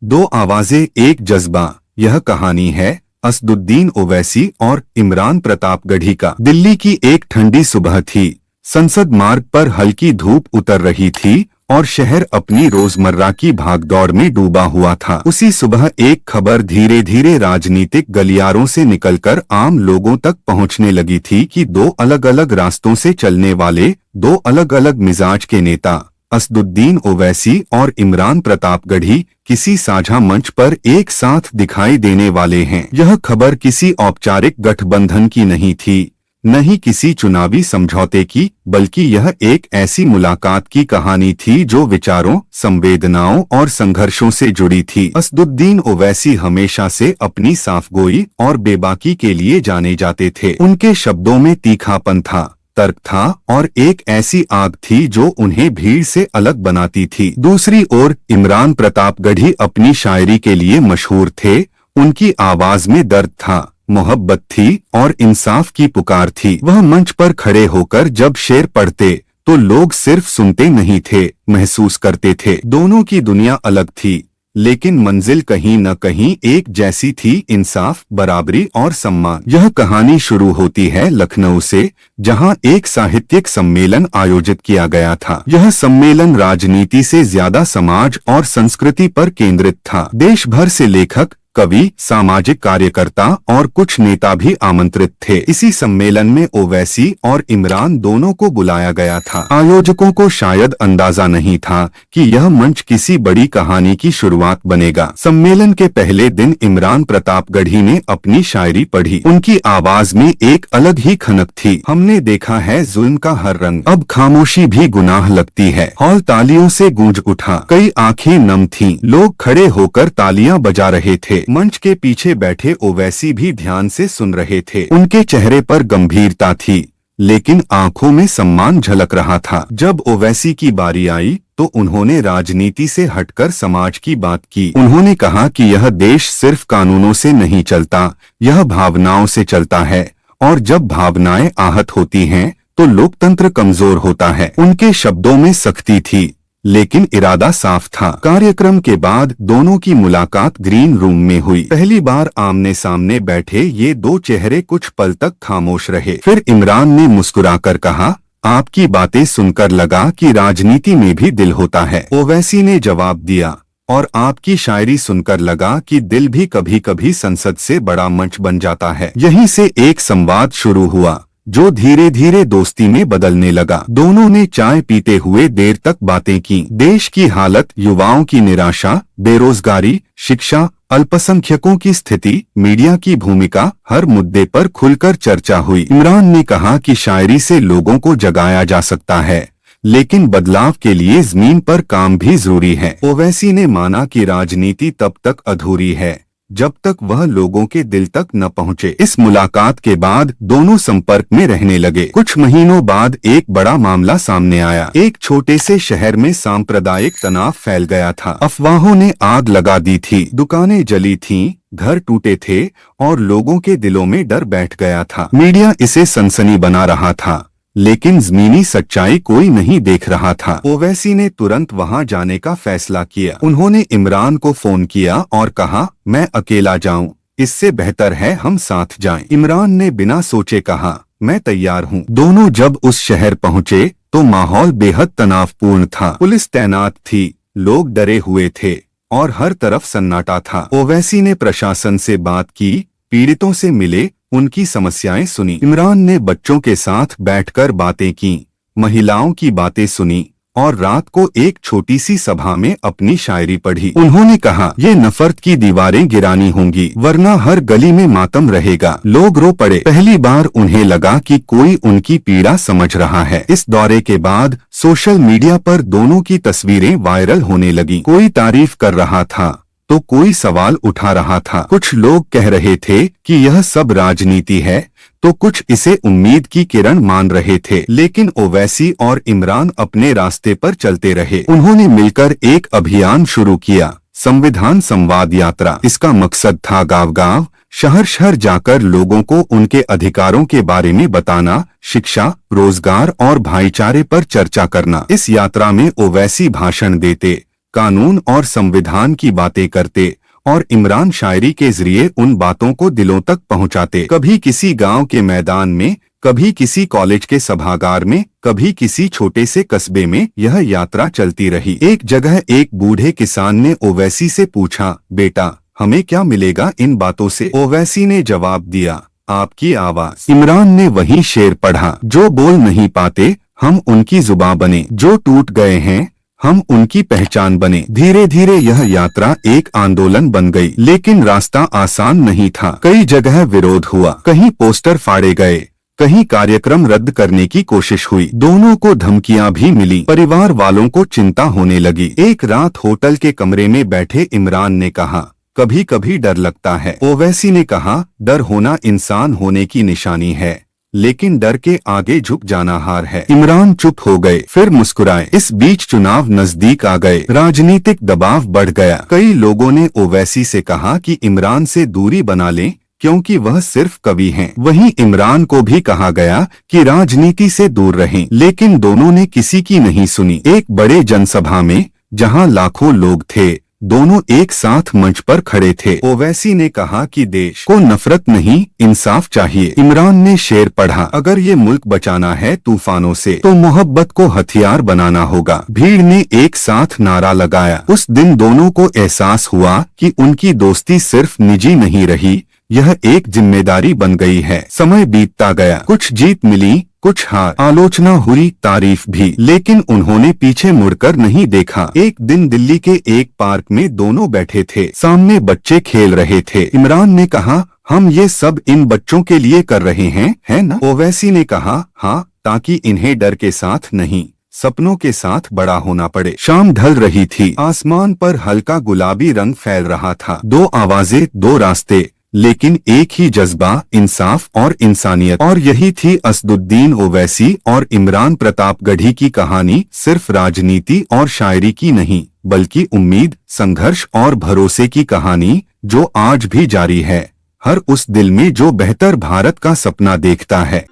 दो आवाजें एक जज्बा। यह कहानी है असदुद्दीन ओवैसी और इमरान प्रतापगढ़ी का। दिल्ली की एक ठंडी सुबह थी। संसद मार्ग पर हल्की धूप उतर रही थी और शहर अपनी रोजमर्रा की भागदौड़ में डूबा हुआ था। उसी सुबह एक खबर धीरे धीरे राजनीतिक गलियारों से निकलकर आम लोगों तक पहुंचने लगी थी कि दो अलग अलग रास्तों से चलने वाले दो अलग अलग मिजाज के नेता असदुद्दीन ओवैसी और इमरान प्रतापगढ़ी किसी साझा मंच पर एक साथ दिखाई देने वाले हैं। यह खबर किसी औपचारिक गठबंधन की नहीं थी, न ही किसी चुनावी समझौते की, बल्कि यह एक ऐसी मुलाकात की कहानी थी जो विचारों, संवेदनाओं और संघर्षों से जुड़ी थी। असदुद्दीन ओवैसी हमेशा से अपनी साफगोई और बेबाकी के लिए जाने जाते थे। उनके शब्दों में तीखापन था, तर्क था और एक ऐसी आग थी जो उन्हें भीड़ से अलग बनाती थी। दूसरी ओर इमरान प्रतापगढ़ी अपनी शायरी के लिए मशहूर थे। उनकी आवाज में दर्द था, मोहब्बत थी और इंसाफ की पुकार थी। वह मंच पर खड़े होकर जब शेर पढ़ते तो लोग सिर्फ सुनते नहीं थे, महसूस करते थे। दोनों की दुनिया अलग थी, लेकिन मंजिल कहीं न कहीं एक जैसी थी, इंसाफ, बराबरी और सम्मान। यह कहानी शुरू होती है लखनऊ से, जहां एक साहित्यिक सम्मेलन आयोजित किया गया था। यह सम्मेलन राजनीति से ज्यादा समाज और संस्कृति पर केंद्रित था। देश भर से लेखक, कवि, सामाजिक कार्यकर्ता और कुछ नेता भी आमंत्रित थे। इसी सम्मेलन में ओवैसी और इमरान दोनों को बुलाया गया था। आयोजकों को शायद अंदाजा नहीं था कि यह मंच किसी बड़ी कहानी की शुरुआत बनेगा। सम्मेलन के पहले दिन इमरान प्रतापगढ़ी ने अपनी शायरी पढ़ी। उनकी आवाज में एक अलग ही खनक थी। हमने देखा है जुल्म का हर रंग, अब खामोशी भी गुनाह लगती है। हॉल तालियों से गूंज उठा, कई आंखें नम थीं। लोग खड़े होकर तालियां बजा रहे थे। मंच के पीछे बैठे ओवैसी भी ध्यान से सुन रहे थे। उनके चेहरे पर गंभीरता थी, लेकिन आंखों में सम्मान झलक रहा था। जब ओवैसी की बारी आई तो उन्होंने राजनीति से हटकर समाज की बात की। उन्होंने कहा कि यह देश सिर्फ कानूनों से नहीं चलता, यह भावनाओं से चलता है, और जब भावनाएं आहत होती हैं तो लोकतंत्र कमजोर होता है। उनके शब्दों में सख्ती थी, लेकिन इरादा साफ था। कार्यक्रम के बाद दोनों की मुलाकात ग्रीन रूम में हुई। पहली बार आमने सामने बैठे ये दो चेहरे कुछ पल तक खामोश रहे। फिर इमरान ने मुस्कुराकर कहा, आपकी बातें सुनकर लगा कि राजनीति में भी दिल होता है। ओवैसी ने जवाब दिया, और आपकी शायरी सुनकर लगा कि दिल भी कभी कभी संसद से बड़ा मंच बन जाता है। यहीं से एक संवाद शुरू हुआ जो धीरे धीरे दोस्ती में बदलने लगा। दोनों ने चाय पीते हुए देर तक बातें की। देश की हालत, युवाओं की निराशा, बेरोजगारी, शिक्षा, अल्पसंख्यकों की स्थिति, मीडिया की भूमिका, हर मुद्दे पर खुलकर चर्चा हुई। इमरान ने कहा कि शायरी से लोगों को जगाया जा सकता है, लेकिन बदलाव के लिए जमीन पर काम भी जरूरी है। ओवैसी ने माना कि राजनीति तब तक अधूरी है जब तक वह लोगों के दिल तक न पहुंचे। इस मुलाकात के बाद दोनों संपर्क में रहने लगे। कुछ महीनों बाद एक बड़ा मामला सामने आया। एक छोटे से शहर में सांप्रदायिक तनाव फैल गया था। अफवाहों ने आग लगा दी थी, दुकानें जली थीं, घर टूटे थे और लोगों के दिलों में डर बैठ गया था। मीडिया इसे सनसनी बना रहा था, लेकिन जमीनी सच्चाई कोई नहीं देख रहा था। ओवैसी ने तुरंत वहां जाने का फैसला किया। उन्होंने इमरान को फोन किया और कहा, मैं अकेला जाऊं, इससे बेहतर है हम साथ जाएं। इमरान ने बिना सोचे कहा, मैं तैयार हूं। दोनों जब उस शहर पहुंचे तो माहौल बेहद तनावपूर्ण था। पुलिस तैनात थी, लोग डरे हुए थे और हर तरफ सन्नाटा था। ओवैसी ने प्रशासन से बात की, पीड़ितों से मिले, उनकी समस्याएं सुनी। इमरान ने बच्चों के साथ बैठकर बातें की, महिलाओं की बातें सुनी और रात को एक छोटी सी सभा में अपनी शायरी पढ़ी। उन्होंने कहा, ये नफरत की दीवारें गिरानी होंगी, वरना हर गली में मातम रहेगा। लोग रो पड़े। पहली बार उन्हें लगा कि कोई उनकी पीड़ा समझ रहा है। इस दौरे के बाद सोशल मीडिया पर दोनों की तस्वीरें वायरल होने लगी। कोई तारीफ कर रहा था तो कोई सवाल उठा रहा था। कुछ लोग कह रहे थे कि यह सब राजनीति है, तो कुछ इसे उम्मीद की किरण मान रहे थे। लेकिन ओवैसी और इमरान अपने रास्ते पर चलते रहे। उन्होंने मिलकर एक अभियान शुरू किया, संविधान संवाद यात्रा। इसका मकसद था गांव-गांव, शहर-शहर जाकर लोगों को उनके अधिकारों के बारे में बताना, शिक्षा, रोजगार और भाईचारे पर चर्चा करना। इस यात्रा में ओवैसी भाषण देते, कानून और संविधान की बातें करते और इमरान शायरी के जरिए उन बातों को दिलों तक पहुंचाते। कभी किसी गांव के मैदान में, कभी किसी कॉलेज के सभागार में, कभी किसी छोटे से कस्बे में यह यात्रा चलती रही। एक जगह एक बूढ़े किसान ने ओवैसी से पूछा, बेटा हमें क्या मिलेगा इन बातों से? ओवैसी ने जवाब दिया, आपकी आवाज। इमरान ने वही शेर पढ़ा, जो बोल नहीं पाते हम उनकी जुबां बने, जो टूट गए हैं हम उनकी पहचान बने। धीरे धीरे यह यात्रा एक आंदोलन बन गई, लेकिन रास्ता आसान नहीं था। कई जगह विरोध हुआ, कहीं पोस्टर फाड़े गए, कहीं कार्यक्रम रद्द करने की कोशिश हुई। दोनों को धमकियां भी मिली। परिवार वालों को चिंता होने लगी। एक रात होटल के कमरे में बैठे इमरान ने कहा, कभी कभी डर लगता है। ओवैसी ने कहा, डर होना इंसान होने की निशानी है, लेकिन डर के आगे झुक जाना हार है। इमरान चुप हो गए, फिर मुस्कुराए। इस बीच चुनाव नजदीक आ गए, राजनीतिक दबाव बढ़ गया। कई लोगों ने ओवैसी से कहा कि इमरान से दूरी बना लें, क्योंकि वह सिर्फ कवि हैं। वहीं इमरान को भी कहा गया कि राजनीति से दूर रहें, लेकिन दोनों ने किसी की नहीं सुनी। एक बड़े जनसभा में, जहां लाखों लोग थे, दोनों एक साथ मंच पर खड़े थे। ओवैसी ने कहा कि देश को नफरत नहीं, इंसाफ चाहिए। इमरान ने शेर पढ़ा, अगर ये मुल्क बचाना है तूफानों से, तो मोहब्बत को हथियार बनाना होगा। भीड़ ने एक साथ नारा लगाया। उस दिन दोनों को एहसास हुआ कि उनकी दोस्ती सिर्फ निजी नहीं रही, यह एक जिम्मेदारी बन गई है। समय बीतता गया, कुछ जीत मिली, कुछ हार, आलोचना हुई, तारीफ भी, लेकिन उन्होंने पीछे मुड़कर नहीं देखा। एक दिन दिल्ली के एक पार्क में दोनों बैठे थे, सामने बच्चे खेल रहे थे। इमरान ने कहा, हम ये सब इन बच्चों के लिए कर रहे हैं, है ना? ओवैसी ने कहा, हाँ, ताकि इन्हें डर के साथ नहीं, सपनों के साथ बड़ा होना पड़े। शाम ढल रही थी, आसमान पर हल्का गुलाबी रंग फैल रहा था। दो आवाजें, दो रास्ते, लेकिन एक ही जज्बा, इंसाफ और इंसानियत। और यही थी असदुद्दीन ओवैसी और इमरान प्रतापगढ़ी की कहानी। सिर्फ राजनीति और शायरी की नहीं, बल्कि उम्मीद, संघर्ष और भरोसे की कहानी, जो आज भी जारी है, हर उस दिल में जो बेहतर भारत का सपना देखता है।